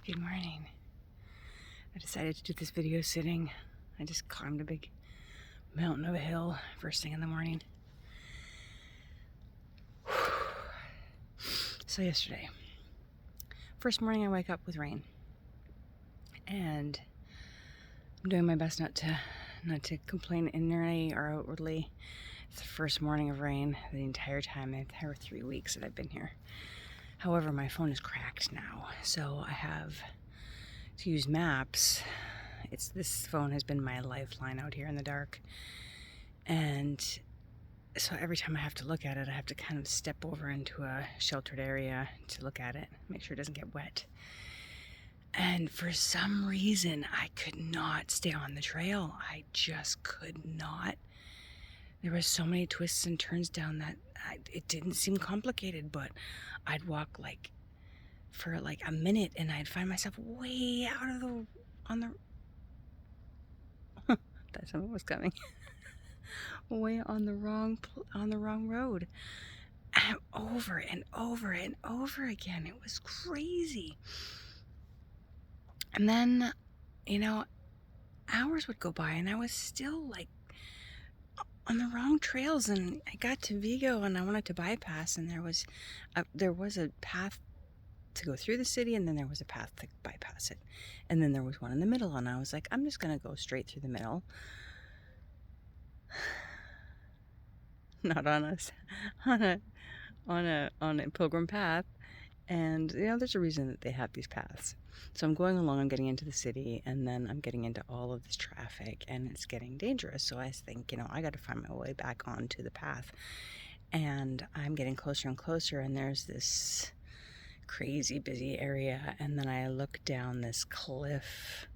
Good morning. I decided to do this video sitting. I just climbed a big mountain of a hill first thing in the morning. So yesterday, first morning I wake up with rain. And I'm doing my best not to complain inwardly or outwardly. It's the first morning of rain the entire time. There were 3 weeks that I've been here. However, my phone is cracked now, so I have to use maps. This phone has been my lifeline out here in the dark, and so every time I have to look at it, I have to kind of step over into a sheltered area to look at it, make sure it doesn't get wet. And for some reason, I could not stay on the trail. I just could not. There were so many twists and turns down that it didn't seem complicated, but I'd walk for a minute and I'd find myself way out of that someone was coming. Way on the wrong road. And over and over and over again. It was crazy. And then, hours would go by and I was still on the wrong trails, and I got to Vigo and I wanted to bypass, and there was a path to go through the city, and then there was a path to bypass it, and then there was one in the middle, and I was like, I'm just gonna go straight through the middle. Not on a pilgrim path. And there's a reason that they have these paths. So I'm going along, I'm getting into the city, and then I'm getting into all of this traffic, and it's getting dangerous. So I think, I got to find my way back onto the path. And I'm getting closer and closer, and there's this crazy busy area, and then I look down this cliff,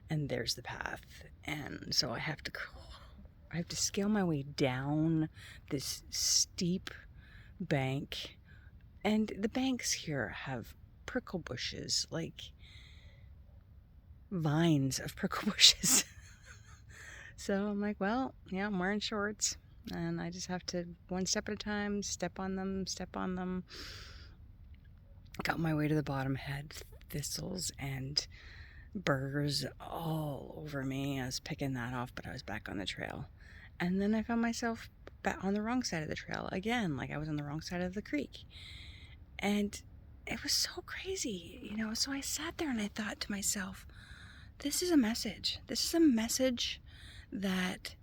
and there's the path. And so I have to scale my way down this steep bank. And the banks here have prickle bushes, like vines of prickle bushes. So I'm like, well, yeah, I'm wearing shorts, and I just have to, one step at a time, step on them. Got my way to the bottom, had thistles and burrs all over me. I was picking that off, but I was back on the trail. And then I found myself back on the wrong side of the trail again, like I was on the wrong side of the creek. And it was so crazy, so I sat there and I thought to myself, this is a message. This is a message that,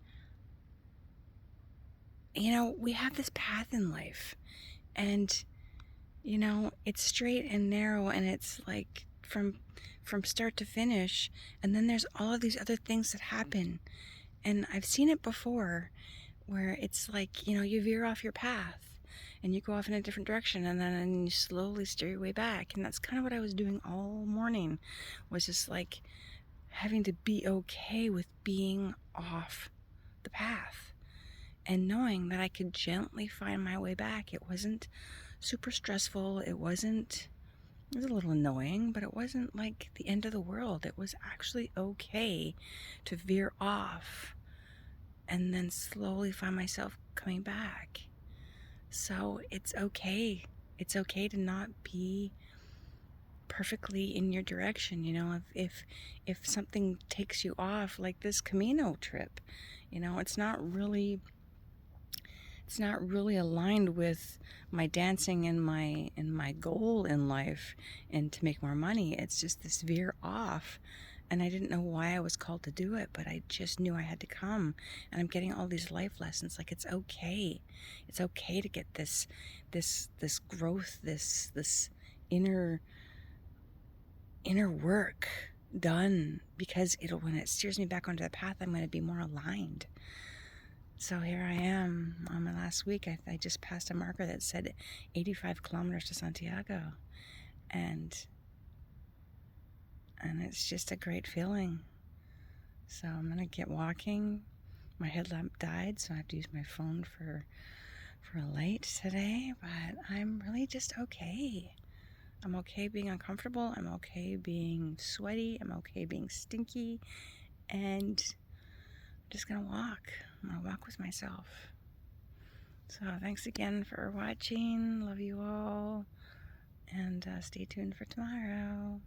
we have this path in life, and, it's straight and narrow, and it's like from start to finish. And then there's all of these other things that happen. And I've seen it before where it's like, you veer off your path and you go off in a different direction, and then you slowly steer your way back. And that's kind of what I was doing all morning, was just like having to be okay with being off the path and knowing that I could gently find my way back. It wasn't super stressful. It was a little annoying, but it wasn't like the end of the world. It was actually okay to veer off and then slowly find myself coming back. So it's okay. It's okay to not be perfectly in your direction. If something takes you off, like this Camino trip, it's not really aligned with my dancing and my goal in life and to make more money. It's just this veer off. And I didn't know why I was called to do it, but I just knew I had to come. And I'm getting all these life lessons. Like, it's okay. It's okay to get this growth, this inner work done, because when it steers me back onto the path, I'm going to be more aligned. So here I am on my last week. I just passed a marker that said 85 kilometers to Santiago. And it's just a great feeling. So I'm going to get walking. My headlamp died, so I have to use my phone for a light today. But I'm really just okay. I'm okay being uncomfortable. I'm okay being sweaty. I'm okay being stinky. And I'm just going to walk. I'm going to walk with myself. So thanks again for watching. Love you all. And stay tuned for tomorrow.